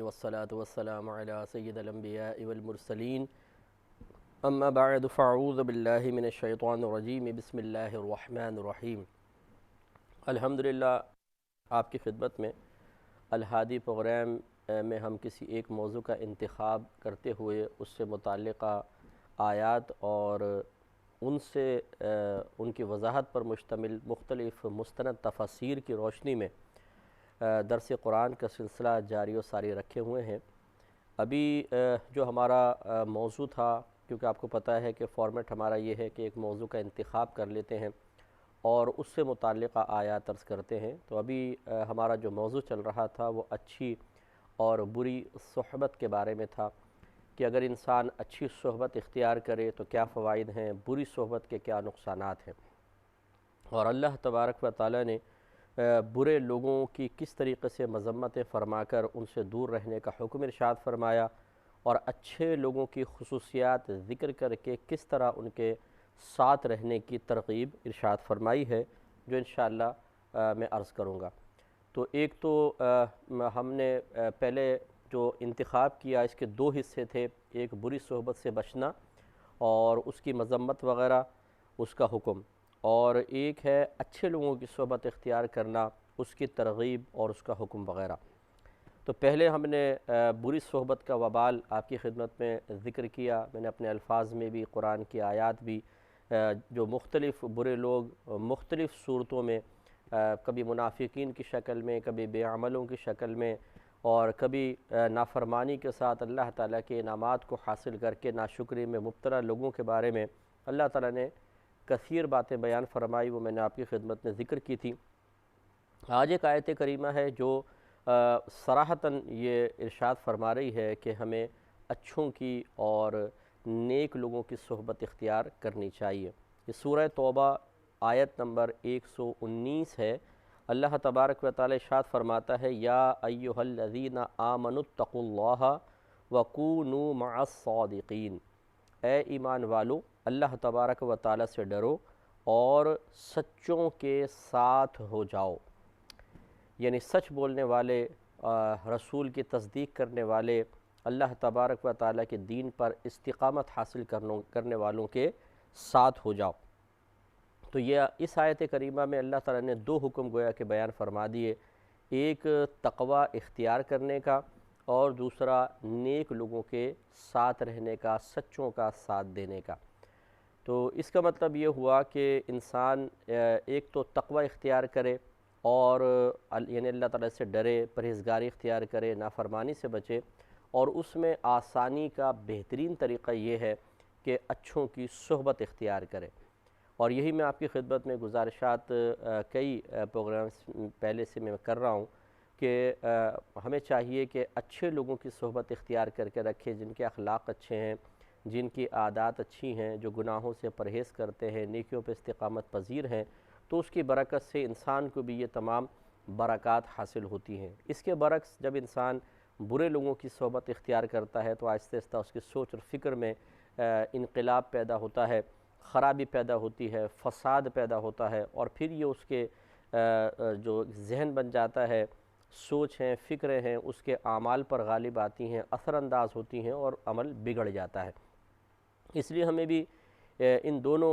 والصلاة والسلام على سید الانبیاء والمرسلین اما بعد فاعوذ باللہ من الشیطان الرجیم بسم اللہ الرحمن الرحیم۔ الحمدللہ آپ کی خدمت میں الہادی پروگرام میں ہم کسی ایک موضوع کا انتخاب کرتے ہوئے اس سے متعلقہ آیات اور ان کی وضاحت پر مشتمل مختلف مستند تفاسیر کی روشنی میں درس قرآن کا سلسلہ جاری و ساری رکھے ہوئے ہیں۔ ابھی جو ہمارا موضوع تھا، کیونکہ آپ کو پتہ ہے کہ فارمیٹ ہمارا یہ ہے کہ ایک موضوع کا انتخاب کر لیتے ہیں اور اس سے متعلقہ آیات عرض کرتے ہیں، تو ابھی ہمارا جو موضوع چل رہا تھا وہ اچھی اور بری صحبت کے بارے میں تھا کہ اگر انسان اچھی صحبت اختیار کرے تو کیا فوائد ہیں، بری صحبت کے کیا نقصانات ہیں، اور اللہ تبارک و تعالی نے برے لوگوں کی کس طریقے سے مذمتیں فرما کر ان سے دور رہنے کا حکم ارشاد فرمایا، اور اچھے لوگوں کی خصوصیات ذکر کر کے کس طرح ان کے ساتھ رہنے کی ترغیب ارشاد فرمائی ہے، جو انشاءاللہ میں عرض کروں گا۔ تو ایک تو ہم نے پہلے جو انتخاب کیا اس کے دو حصے تھے، ایک بری صحبت سے بچنا اور اس کی مذمت وغیرہ اس کا حکم، اور ایک ہے اچھے لوگوں کی صحبت اختیار کرنا، اس کی ترغیب اور اس کا حکم وغیرہ۔ تو پہلے ہم نے بری صحبت کا وبال آپ کی خدمت میں ذکر کیا، میں نے اپنے الفاظ میں بھی، قرآن کی آیات بھی، جو مختلف برے لوگ مختلف صورتوں میں، کبھی منافقین کی شکل میں، کبھی بے عملوں کی شکل میں، اور کبھی نافرمانی کے ساتھ اللہ تعالیٰ کے انعامات کو حاصل کر کے ناشکری میں مبتلا لوگوں کے بارے میں اللہ تعالیٰ نے کثیر باتیں بیان فرمائی، وہ میں نے آپ کی خدمت میں ذکر کی تھی۔ آج ایک آیت کریمہ ہے جو صراحتاً یہ ارشاد فرما رہی ہے کہ ہمیں اچھوں کی اور نیک لوگوں کی صحبت اختیار کرنی چاہیے۔ یہ سورہ توبہ آیت نمبر 119 ہے۔ اللہ تبارک و تعالی ارشاد فرماتا ہے، یا ایھا الذین آمنوا اتقوا اللہ وکونوا مع الصادقین، اے ایمان والو اللہ تبارک و تعالی سے ڈرو اور سچوں کے ساتھ ہو جاؤ، یعنی سچ بولنے والے، رسول کی تصدیق کرنے والے، اللہ تبارک و تعالی کے دین پر استقامت حاصل کرنے والوں کے ساتھ ہو جاؤ۔ تو یہ اس آیت کریمہ میں اللہ تعالیٰ نے دو حکم گویا کہ بیان فرما دیے، ایک تقوی اختیار کرنے کا اور دوسرا نیک لوگوں کے ساتھ رہنے کا، سچوں کا ساتھ دینے کا۔ تو اس کا مطلب یہ ہوا کہ انسان ایک تو تقوی اختیار کرے اور یعنی اللہ تعالیٰ سے ڈرے، پرہیزگاری اختیار کرے، نافرمانی سے بچے، اور اس میں آسانی کا بہترین طریقہ یہ ہے کہ اچھوں کی صحبت اختیار کرے۔ اور یہی میں آپ کی خدمت میں گزارشات کئی پروگرامز پہلے سے میں کر رہا ہوں کہ ہمیں چاہیے کہ اچھے لوگوں کی صحبت اختیار کر کے رکھیں، جن کے اخلاق اچھے ہیں، جن کی عادات اچھی ہیں، جو گناہوں سے پرہیز کرتے ہیں، نیکیوں پہ استقامت پذیر ہیں، تو اس کی برکت سے انسان کو بھی یہ تمام برکات حاصل ہوتی ہیں۔ اس کے برعکس جب انسان برے لوگوں کی صحبت اختیار کرتا ہے تو آہستہ آہستہ اس کی سوچ اور فکر میں انقلاب پیدا ہوتا ہے، خرابی پیدا ہوتی ہے، فساد پیدا ہوتا ہے، اور پھر یہ اس کے جو ذہن بن جاتا ہے، سوچ ہیں، فکریں ہیں، اس کے اعمال پر غالب آتی ہیں، اثر انداز ہوتی ہیں اور عمل بگڑ جاتا ہے۔ اس لیے ہمیں بھی ان دونوں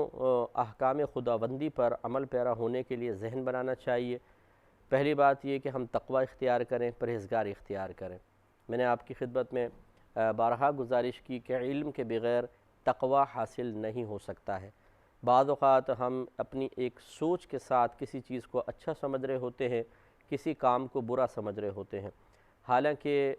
احکام خداوندی پر عمل پیرا ہونے کے لیے ذہن بنانا چاہیے۔ پہلی بات یہ کہ ہم تقوی اختیار کریں، پرہیزگاری اختیار کریں۔ میں نے آپ کی خدمت میں بارہا گزارش کی کہ علم کے بغیر تقوی حاصل نہیں ہو سکتا ہے۔ بعض اوقات ہم اپنی ایک سوچ کے ساتھ کسی چیز کو اچھا سمجھ رہے ہوتے ہیں، کسی کام کو برا سمجھ رہے ہوتے ہیں، حالانکہ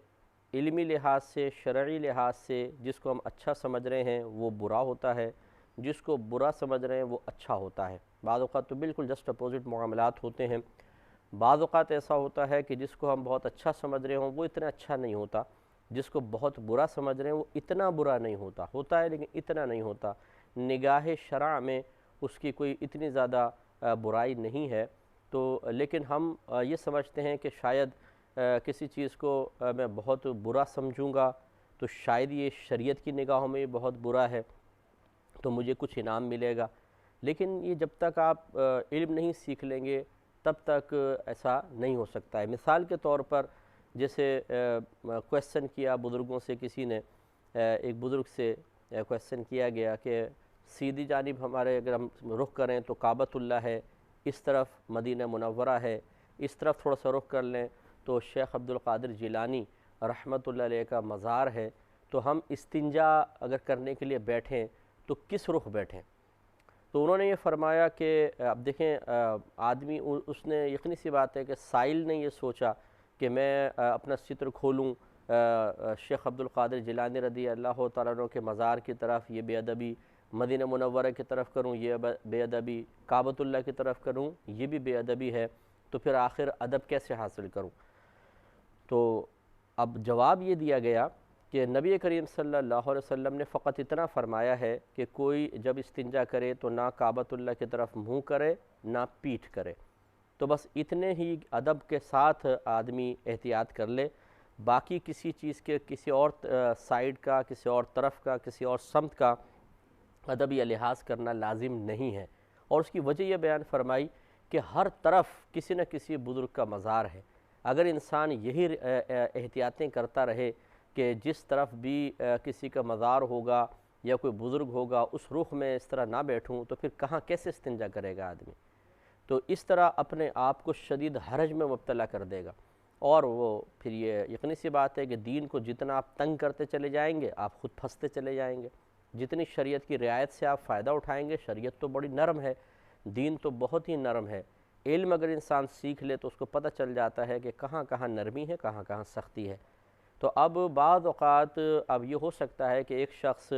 علمی لحاظ سے، شرعی لحاظ سے جس کو ہم اچھا سمجھ رہے ہیں وہ برا ہوتا ہے، جس کو برا سمجھ رہے ہیں وہ اچھا ہوتا ہے۔ بعض اوقات تو بالکل جسٹ اپوزٹ معاملات ہوتے ہیں۔ بعض اوقات ایسا ہوتا ہے کہ جس کو ہم بہت اچھا سمجھ رہے ہوں وہ اتنا اچھا نہیں ہوتا، جس کو بہت برا سمجھ رہے ہیں وہ اتنا برا نہیں ہوتا ہے لیکن اتنا نہیں ہوتا، نگاہ شرع میں اس کی کوئی اتنی زیادہ برائی نہیں ہے۔ تو لیکن ہم یہ سمجھتے ہیں کہ شاید کسی چیز کو میں بہت برا سمجھوں گا تو شاید یہ شریعت کی نگاہوں میں بہت برا ہے تو مجھے کچھ انعام ملے گا، لیکن یہ جب تک آپ علم نہیں سیکھ لیں گے تب تک ایسا نہیں ہو سکتا ہے۔ مثال کے طور پر جیسے کویسچن کیا بزرگوں سے، کسی نے ایک بزرگ سے کویسچن کیا گیا کہ سیدھی جانب ہمارے اگر ہم رخ کریں تو کعبۃ اللہ ہے، اس طرف مدینہ منورہ ہے، اس طرف تھوڑا سا رخ کر لیں تو شیخ عبد القادر جیلانی رحمۃ اللہ علیہ کا مزار ہے، تو ہم استنجا اگر کرنے کے لیے بیٹھیں تو کس رخ بیٹھیں؟ تو انہوں نے یہ فرمایا کہ اب دیکھیں آدمی اس نے یقینی سی بات ہے کہ سائل نے یہ سوچا کہ میں اپنا ستر کھولوں شیخ عبد القادر جیلانی رضی اللہ تعالیٰ عنہ کے مزار کی طرف، یہ بے ادبی، مدینہ منورہ کی طرف کروں یہ بے ادبی، کعبۃ اللہ کی طرف کروں یہ بھی بے ادبی ہے، تو پھر آخر ادب کیسے حاصل کروں؟ تو اب جواب یہ دیا گیا کہ نبی کریم صلی اللہ علیہ وسلم نے فقط اتنا فرمایا ہے کہ کوئی جب استنجا کرے تو نہ کعبۃ اللہ کی طرف منہ کرے نہ پیٹھ کرے، تو بس اتنے ہی ادب کے ساتھ آدمی احتیاط کر لے، باقی کسی چیز کے کسی اور سائیڈ کا، کسی اور طرف کا، کسی اور سمت کا ادب یا لحاظ کرنا لازم نہیں ہے۔ اور اس کی وجہ یہ بیان فرمائی کہ ہر طرف کسی نہ کسی بزرگ کا مزار ہے، اگر انسان یہی احتیاطیں کرتا رہے کہ جس طرف بھی کسی کا مزار ہوگا یا کوئی بزرگ ہوگا اس رخ میں اس طرح نہ بیٹھوں، تو پھر کہاں کیسے استنجا کرے گا آدمی؟ تو اس طرح اپنے آپ کو شدید حرج میں مبتلا کر دے گا، اور وہ پھر یہ یقینی سی بات ہے کہ دین کو جتنا آپ تنگ کرتے چلے جائیں گے آپ خود پھنستے چلے جائیں گے، جتنی شریعت کی رعایت سے آپ فائدہ اٹھائیں گے، شریعت تو بڑی نرم ہے، دین تو بہت ہی نرم ہے، علم اگر انسان سیکھ لے تو اس کو پتہ چل جاتا ہے کہ کہاں کہاں نرمی ہے، کہاں کہاں سختی ہے۔ تو اب بعض اوقات اب یہ ہو سکتا ہے کہ ایک شخص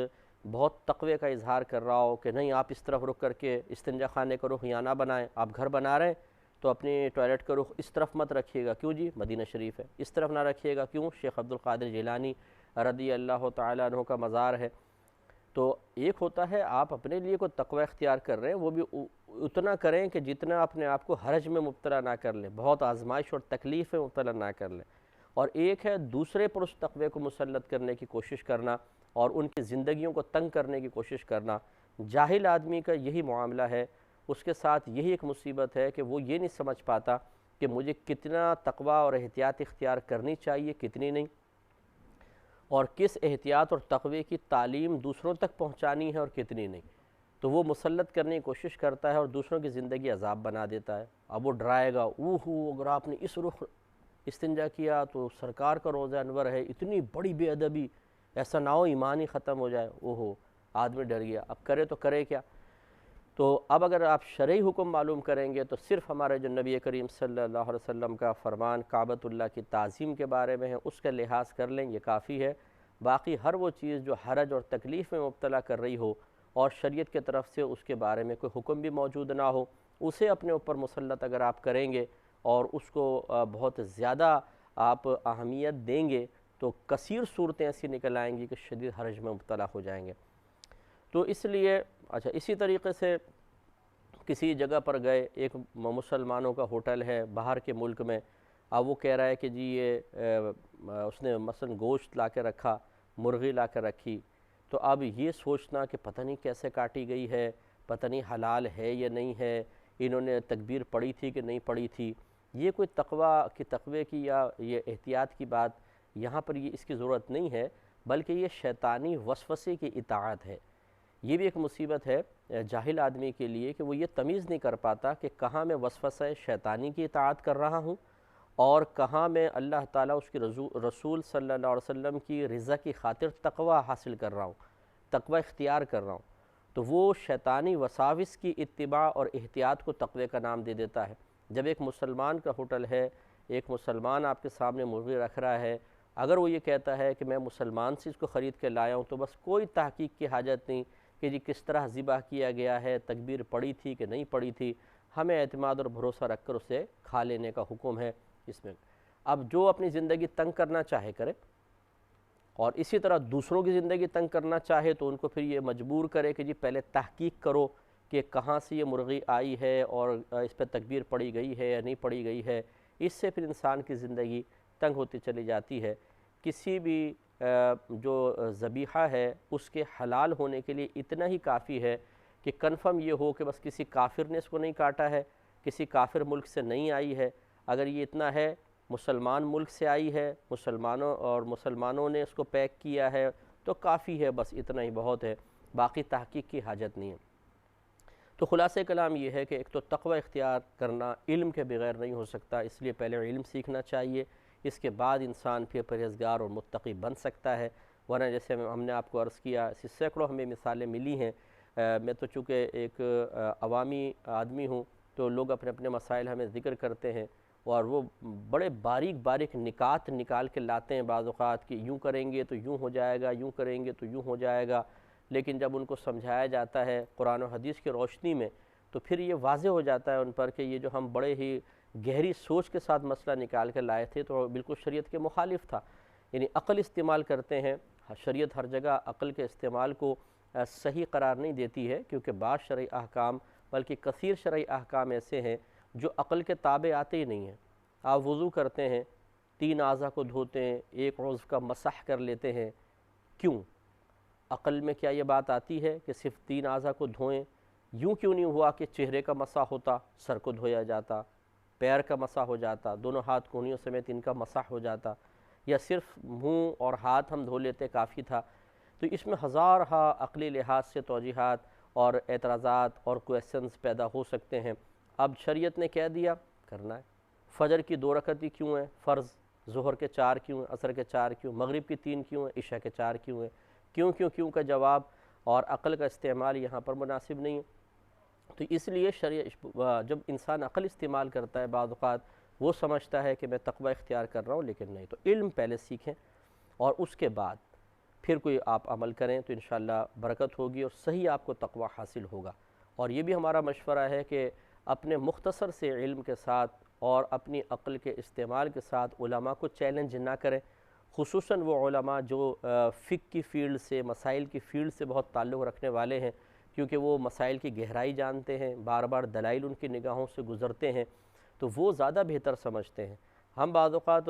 بہت تقوی کا اظہار کر رہا ہو کہ نہیں آپ اس طرف رخ کر کے استنجا خانے کا رخ یہاں نہ بنائیں، آپ گھر بنا رہے ہیں تو اپنی ٹوائلٹ کا رخ اس طرف مت رکھیے گا، کیوں جی مدینہ شریف ہے، اس طرف نہ رکھیے گا، کیوں شیخ عبد القادر جیلانی رضی اللہ تعالیٰ عنہ کا مزار ہے۔ تو ایک ہوتا ہے آپ اپنے لیے کوئی تقوی اختیار کر رہے ہیں، وہ بھی اتنا کریں کہ جتنا اپنے آپ کو حرج میں مبتلا نہ کر لیں، بہت آزمائش اور تکلیف میں مبتلا نہ کر لیں، اور ایک ہے دوسرے پر اس تقوی کو مسلط کرنے کی کوشش کرنا اور ان کی زندگیوں کو تنگ کرنے کی کوشش کرنا۔ جاہل آدمی کا یہی معاملہ ہے، اس کے ساتھ یہی ایک مصیبت ہے کہ وہ یہ نہیں سمجھ پاتا کہ مجھے کتنا تقوی اور احتیاط اختیار کرنی چاہیے، کتنی نہیں، اور کس احتیاط اور تقوی کی تعلیم دوسروں تک پہنچانی ہے اور کتنی نہیں، تو وہ مسلط کرنے کی کوشش کرتا ہے اور دوسروں کی زندگی عذاب بنا دیتا ہے۔ اب وہ ڈرائے گا، اگر آپ نے اس رخ استنجا کیا تو سرکار کا روضہ انور ہے، اتنی بڑی بے ادبی، ایسا نہ ہو ایمان ہی ختم ہو جائے، آدمی ڈر گیا، اب کرے تو کرے کیا؟ تو اب اگر آپ شرعی حکم معلوم کریں گے تو صرف ہمارے جو نبی کریم صلی اللہ علیہ وسلم کا فرمان کعبۃ اللہ کی تعظیم کے بارے میں ہے اس کا لحاظ کر لیں، یہ کافی ہے۔ باقی ہر وہ چیز جو حرج اور تکلیف میں مبتلا کر رہی ہو اور شریعت کی طرف سے اس کے بارے میں کوئی حکم بھی موجود نہ ہو، اسے اپنے اوپر مسلط اگر آپ کریں گے اور اس کو بہت زیادہ آپ اہمیت دیں گے تو کثیر صورتیں ایسی نکل آئیں گی کہ شدید حرج میں مبتلا ہو جائیں گے۔ تو اس لیے اسی طریقے سے کسی جگہ پر گئے، ایک مسلمانوں کا ہوٹل ہے باہر کے ملک میں، اب وہ کہہ رہا ہے کہ جی یہ اس نے مثلا گوشت لا کے رکھا، مرغی لا کے رکھی، تو اب یہ سوچنا کہ پتہ نہیں کیسے کاٹی گئی ہے، پتہ نہیں حلال ہے یا نہیں ہے، انہوں نے تکبیر پڑھی تھی کہ نہیں پڑھی تھی، یہ کوئی تقوی کی یا یہ احتیاط کی بات یہاں پر اس کی ضرورت نہیں ہے، بلکہ یہ شیطانی وسوسے کی اطاعت ہے۔ یہ بھی ایک مصیبت ہے جاہل آدمی کے لیے کہ وہ یہ تمیز نہیں کر پاتا کہ کہاں میں وسوسہ شیطانی کی اطاعت کر رہا ہوں اور کہاں میں اللہ تعالیٰ اس کی رسول صلی اللہ علیہ وسلم کی رضا کی خاطر تقوی حاصل کر رہا ہوں، تقوی اختیار کر رہا ہوں۔ تو وہ شیطانی وساوس کی اتباع اور احتیاط کو تقوی کا نام دے دیتا ہے۔ جب ایک مسلمان کا ہوٹل ہے، ایک مسلمان آپ کے سامنے مرغی رکھ رہا ہے، اگر وہ یہ کہتا ہے کہ میں مسلمان سے اس کو خرید کے لایا ہوں تو بس کوئی تحقیق کی حاجت نہیں کہ جی کس طرح ذبح کیا گیا ہے، تکبیر پڑی تھی کہ نہیں پڑی تھی، ہمیں اعتماد اور بھروسہ رکھ کر اسے کھا لینے کا حکم ہے اس میں۔ اب جو اپنی زندگی تنگ کرنا چاہے کرے، اور اسی طرح دوسروں کی زندگی تنگ کرنا چاہے تو ان کو پھر یہ مجبور کرے کہ جی پہلے تحقیق کرو کہ کہاں سے یہ مرغی آئی ہے اور اس پہ تکبیر پڑی گئی ہے یا نہیں پڑی گئی ہے۔ اس سے پھر انسان کی زندگی تنگ ہوتی چلی جاتی ہے۔ کسی بھی جو ذبیحہ ہے اس کے حلال ہونے کے لیے اتنا ہی کافی ہے کہ کنفرم یہ ہو کہ بس کسی کافر نے اس کو نہیں کاٹا ہے، کسی کافر ملک سے نہیں آئی ہے۔ اگر یہ اتنا ہے مسلمان ملک سے آئی ہے، مسلمانوں نے اس کو پیک کیا ہے تو کافی ہے، بس اتنا ہی بہت ہے، باقی تحقیق کی حاجت نہیں ہے۔ تو خلاصہ کلام یہ ہے کہ ایک تو تقوی اختیار کرنا علم کے بغیر نہیں ہو سکتا، اس لیے پہلے علم سیکھنا چاہیے، اس کے بعد انسان پھر پرہیزگار اور متقی بن سکتا ہے۔ ورنہ جیسے ہم نے آپ کو عرض کیا، اسی سینکڑوں ہمیں مثالیں ملی ہیں۔ میں تو چونکہ ایک عوامی آدمی ہوں، تو لوگ اپنے اپنے مسائل ہمیں ذکر کرتے ہیں، اور وہ بڑے باریک باریک نکات نکال کے لاتے ہیں بعض اوقات، کہ یوں کریں گے تو یوں ہو جائے گا، یوں کریں گے تو یوں ہو جائے گا، لیکن جب ان کو سمجھایا جاتا ہے قرآن و حدیث کی روشنی میں، تو پھر یہ واضح ہو جاتا ہے ان پر کہ یہ جو ہم بڑے ہی گہری سوچ کے ساتھ مسئلہ نکال کے لائے تھے تو بالکل شریعت کے مخالف تھا۔ یعنی عقل استعمال کرتے ہیں، شریعت ہر جگہ عقل کے استعمال کو صحیح قرار نہیں دیتی ہے، کیونکہ بعض شرعی احکام بلکہ کثیر شرعی احکام ایسے ہیں جو عقل کے تابع آتے ہی نہیں ہیں۔ آپ وضو کرتے ہیں، 3 اعضاء کو دھوتے ہیں، ایک عضو کا مسح کر لیتے ہیں، کیوں؟ عقل میں کیا یہ بات آتی ہے کہ صرف 3 اعضاء کو دھوئیں؟ یوں کیوں نہیں ہوا کہ چہرے کا مسح ہوتا، سر کو دھویا جاتا، پیر کا مسح ہو جاتا، دونوں ہاتھ کونیوں سمیت ان کا مسح ہو جاتا، یا صرف منہ اور ہاتھ ہم دھو لیتے کافی تھا؟ تو اس میں ہزارہا عقلی لحاظ سے توجیحات اور اعتراضات اور کویسچنز پیدا ہو سکتے ہیں۔ اب شریعت نے کہہ دیا، کرنا ہے۔ فجر کی 2 رکعت ہی کیوں ہیں فرض؟ ظہر کے 4 کیوں ہیں؟ عصر کے 4 کیوں؟ مغرب کی 3 کیوں ہیں؟ عشاء کے 4 کیوں ہیں؟ کیوں کا جواب اور عقل کا استعمال یہاں پر مناسب نہیں ہے۔ تو اس لیے جب انسان عقل استعمال کرتا ہے بعض اوقات وہ سمجھتا ہے کہ میں تقوی اختیار کر رہا ہوں، لیکن نہیں۔ تو علم پہلے سیکھیں اور اس کے بعد پھر کوئی آپ عمل کریں تو انشاءاللہ برکت ہوگی اور صحیح آپ کو تقوی حاصل ہوگا۔ اور یہ بھی ہمارا مشورہ ہے کہ اپنے مختصر سے علم کے ساتھ اور اپنی عقل کے استعمال کے ساتھ علماء کو چیلنج نہ کریں، خصوصاً وہ علماء جو فقہ کی فیلڈ سے، مسائل کی فیلڈ سے بہت تعلق رکھنے والے ہیں، کیونکہ وہ مسائل کی گہرائی جانتے ہیں، بار بار دلائل ان کی نگاہوں سے گزرتے ہیں، تو وہ زیادہ بہتر سمجھتے ہیں۔ ہم بعض اوقات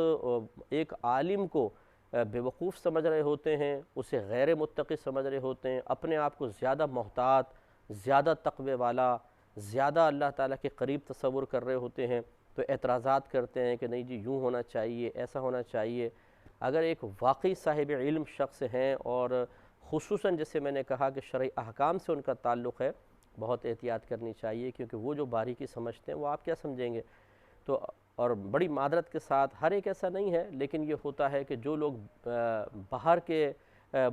ایک عالم کو بیوقوف سمجھ رہے ہوتے ہیں، اسے غیر متقی سمجھ رہے ہوتے ہیں، اپنے آپ کو زیادہ محتاط، زیادہ تقوی والا، زیادہ اللہ تعالیٰ کے قریب تصور کر رہے ہوتے ہیں، تو اعتراضات کرتے ہیں کہ نہیں جی یوں ہونا چاہیے، ایسا ہونا چاہیے۔ اگر ایک واقعی صاحب علم شخص ہیں اور خصوصاً جیسے میں نے کہا کہ شرعی احکام سے ان کا تعلق ہے، بہت احتیاط کرنی چاہیے، کیونکہ وہ جو باریکی سمجھتے ہیں وہ آپ کیا سمجھیں گے؟ تو اور بڑی معذرت کے ساتھ، ہر ایک ایسا نہیں ہے، لیکن یہ ہوتا ہے کہ جو لوگ باہر کے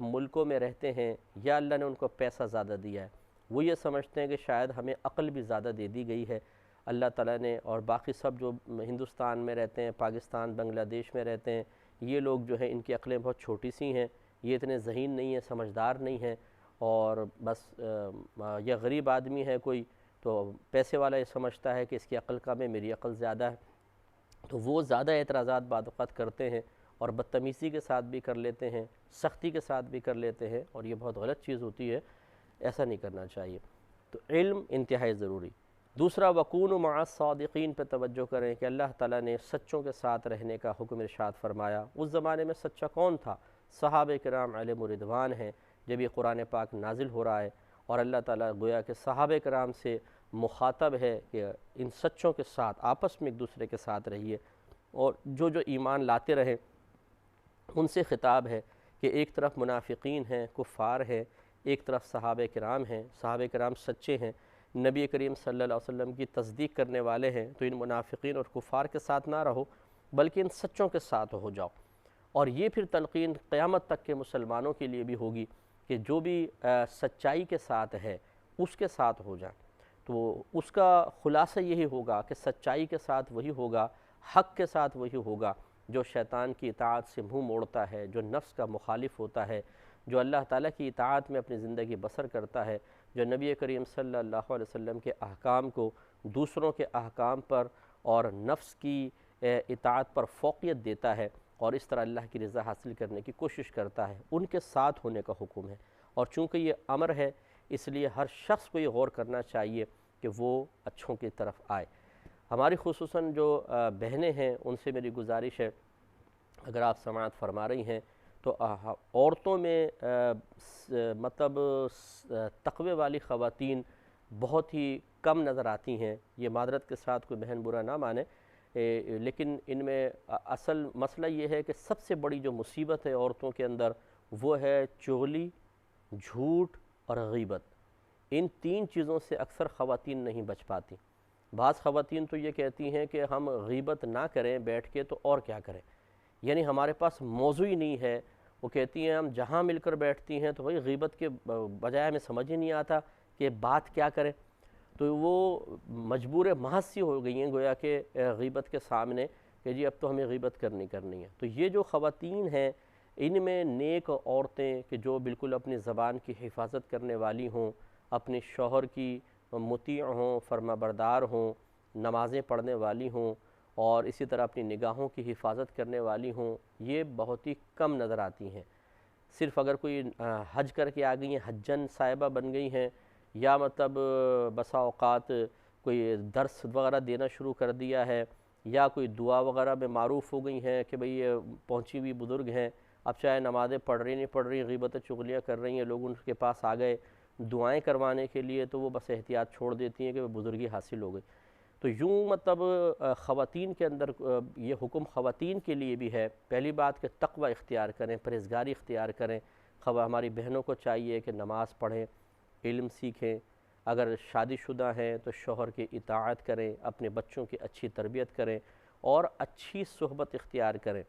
ملکوں میں رہتے ہیں یا اللہ نے ان کو پیسہ زیادہ دیا ہے، وہ یہ سمجھتے ہیں کہ شاید ہمیں عقل بھی زیادہ دے دی گئی ہے اللہ تعالیٰ نے، اور باقی سب جو ہندوستان میں رہتے ہیں، پاکستان، بنگلہ دیش میں رہتے ہیں، یہ لوگ جو ہیں ان کی عقلیں بہت چھوٹی سی ہیں، یہ اتنے ذہین نہیں ہیں، سمجھدار نہیں ہیں، اور بس یہ غریب آدمی ہے کوئی تو پیسے والا یہ سمجھتا ہے کہ اس کی عقل کم ہے، میری عقل زیادہ ہے، تو وہ زیادہ اعتراضات بعض اوقات کرتے ہیں اور بدتمیزی کے ساتھ بھی کر لیتے ہیں، سختی کے ساتھ بھی کر لیتے ہیں، اور یہ بہت غلط چیز ہوتی ہے، ایسا نہیں کرنا چاہیے۔ تو علم انتہائی ضروری۔ دوسرا، وَكُونُوا مَعَ الصَّادِقِينَ پہ توجہ کریں کہ اللہ تعالیٰ نے سچوں کے ساتھ رہنے کا حکم ارشاد فرمایا۔ اس زمانے میں سچا کون تھا؟ صحابہ کرام علیہم رضوان ہیں۔ جب یہ قرآن پاک نازل ہو رہا ہے اور اللہ تعالیٰ گویا کہ صحابہ کرام سے مخاطب ہے کہ ان سچوں کے ساتھ آپس میں ایک دوسرے کے ساتھ رہیے، اور جو ایمان لاتے رہیں ان سے خطاب ہے کہ ایک طرف منافقین ہیں، کفار ہیں، ایک طرف صحابہ کرام ہیں، صحابہ کرام سچے ہیں، نبی کریم صلی اللہ علیہ وسلم کی تصدیق کرنے والے ہیں، تو ان منافقین اور کفار کے ساتھ نہ رہو بلکہ ان سچوں کے ساتھ ہو جاؤ۔ اور یہ پھر تلقین قیامت تک کے مسلمانوں کے لیے بھی ہوگی کہ جو بھی سچائی کے ساتھ ہے اس کے ساتھ ہو جائیں۔ تو اس کا خلاصہ یہی ہوگا کہ سچائی کے ساتھ وہی ہوگا، حق کے ساتھ وہی ہوگا جو شیطان کی اطاعت سے منہ موڑتا ہے، جو نفس کا مخالف ہوتا ہے، جو اللہ تعالیٰ کی اطاعت میں اپنی زندگی بسر کرتا ہے، جو نبی کریم صلی اللہ علیہ وسلم کے احکام کو دوسروں کے احکام پر اور نفس کی اطاعت پر فوقیت دیتا ہے اور اس طرح اللہ کی رضا حاصل کرنے کی کوشش کرتا ہے، ان کے ساتھ ہونے کا حکم ہے۔ اور چونکہ یہ امر ہے اس لیے ہر شخص کو یہ غور کرنا چاہیے کہ وہ اچھوں کی طرف آئے۔ ہماری خصوصاً جو بہنیں ہیں ان سے میری گزارش ہے، اگر آپ سماعت فرما رہی ہیں تو عورتوں میں مطلب تقوی والی خواتین بہت ہی کم نظر آتی ہیں۔ یہ معذرت کے ساتھ کوئی بہن برا نہ مانے، لیکن ان میں اصل مسئلہ یہ ہے کہ سب سے بڑی جو مصیبت ہے عورتوں کے اندر وہ ہے چغلی، جھوٹ اور غیبت۔ ان تین چیزوں سے اکثر خواتین نہیں بچ پاتی۔ بعض خواتین تو یہ کہتی ہیں کہ ہم غیبت نہ کریں بیٹھ کے تو اور کیا کریں، یعنی ہمارے پاس موضوع ہی نہیں ہے۔ وہ کہتی ہیں ہم جہاں مل کر بیٹھتی ہیں تو وہی غیبت کے بجائے ہمیں سمجھ ہی نہیں آتا کہ بات کیا کریں، تو وہ مجبور محض سی ہو گئی ہیں گویا کہ غیبت کے سامنے کہ جی اب تو ہمیں غیبت کرنی ہے۔ تو یہ جو خواتین ہیں ان میں نیک عورتیں کہ جو بالکل اپنی زبان کی حفاظت کرنے والی ہوں، اپنے شوہر کی مطیع ہوں، فرما بردار ہوں، نمازیں پڑھنے والی ہوں، اور اسی طرح اپنی نگاہوں کی حفاظت کرنے والی ہوں، یہ بہت ہی کم نظر آتی ہیں۔ صرف اگر کوئی حج کر کے آ گئی ہیں، حجن صاحبہ بن گئی ہیں، یا مطلب بسا اوقات کوئی درس وغیرہ دینا شروع کر دیا ہے، یا کوئی دعا وغیرہ میں معروف ہو گئی ہیں کہ بھئی یہ پہنچی ہوئی بزرگ ہیں، اب چاہے نمازیں پڑھ رہی نہیں پڑھ رہی، غیبت چغلیاں کر رہی ہیں، لوگ ان کے پاس آ گئے دعائیں کروانے کے لیے تو وہ بس احتیاط چھوڑ دیتی ہیں کہ وہ بزرگی حاصل ہو گئی۔ تو یوں مطلب خواتین کے اندر یہ حکم خواتین کے لیے بھی ہے، پہلی بات کہ تقوی اختیار کریں، پرہیزگاری اختیار کریں۔ ہماری بہنوں کو چاہیے کہ نماز پڑھیں، علم سیکھیں، اگر شادی شدہ ہیں تو شوہر کی اطاعت کریں، اپنے بچوں کی اچھی تربیت کریں اور اچھی صحبت اختیار کریں۔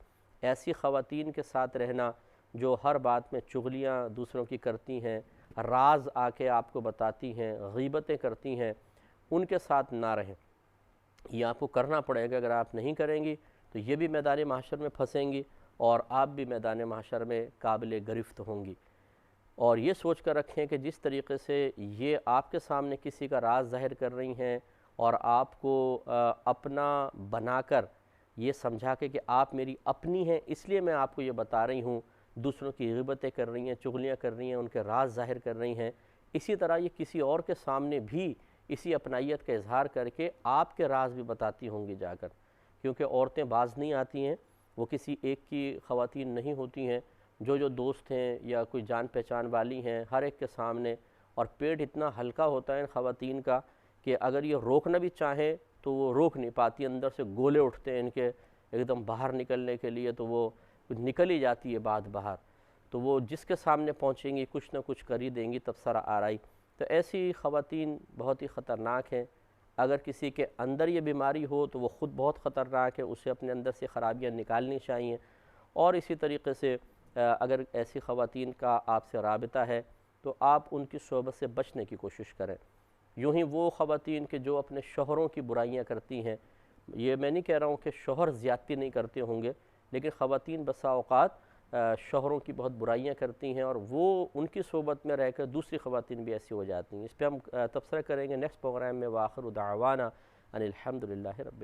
ایسی خواتین کے ساتھ رہنا جو ہر بات میں چغلیاں دوسروں کی کرتی ہیں، راز آ کے آپ کو بتاتی ہیں، غیبتیں کرتی ہیں، ان کے ساتھ نہ رہیں۔ یہ آپ کو کرنا پڑے گا، اگر آپ نہیں کریں گی تو یہ بھی میدان محشر میں پھنسیں گی اور آپ بھی میدان محشر میں قابل گرفت ہوں گی۔ اور یہ سوچ کر رکھیں کہ جس طریقے سے یہ آپ کے سامنے کسی کا راز ظاہر کر رہی ہیں اور آپ کو اپنا بنا کر یہ سمجھا کہ آپ میری اپنی ہیں اس لیے میں آپ کو یہ بتا رہی ہوں، دوسروں کی غیبتیں کر رہی ہیں، چغلیاں کر رہی ہیں، ان کے راز ظاہر کر رہی ہیں، اسی طرح یہ کسی اور کے سامنے بھی اسی اپنائیت کا اظہار کر کے آپ کے راز بھی بتاتی ہوں گی جا کر، کیونکہ عورتیں باز نہیں آتی ہیں، وہ کسی ایک کی خواتین نہیں ہوتی ہیں، جو دوست ہیں یا کوئی جان پہچان والی ہیں ہر ایک کے سامنے، اور پیٹ اتنا ہلکا ہوتا ہے ان خواتین کا کہ اگر یہ روکنا بھی چاہیں تو وہ روک نہیں پاتی، اندر سے گولے اٹھتے ہیں ان کے ایک دم باہر نکلنے کے لیے، تو وہ نکل ہی جاتی ہے بات باہر، تو وہ جس کے سامنے پہنچیں گی کچھ نہ کچھ کر ہی دیں گی تبصرہ آرائی۔ تو ایسی خواتین بہت ہی خطرناک ہیں۔ اگر کسی کے اندر یہ بیماری ہو تو وہ خود بہت خطرناک ہے، اسے اپنے اندر سے خرابیاں نکالنی چاہیے۔ اور اسی طریقے سے اگر ایسی خواتین کا آپ سے رابطہ ہے تو آپ ان کی صحبت سے بچنے کی کوشش کریں۔ یوں ہی وہ خواتین کہ جو اپنے شوہروں کی برائیاں کرتی ہیں، یہ میں نہیں کہہ رہا ہوں کہ شوہر زیادتی نہیں کرتے ہوں گے، لیکن خواتین بسا اوقات شوہروں کی بہت برائیاں کرتی ہیں اور وہ ان کی صحبت میں رہ کر دوسری خواتین بھی ایسی ہو جاتی ہیں۔ اس پہ ہم تبصرہ کریں گے نیکسٹ پروگرام میں۔ وآخر دعوانا ان الحمد للہ رب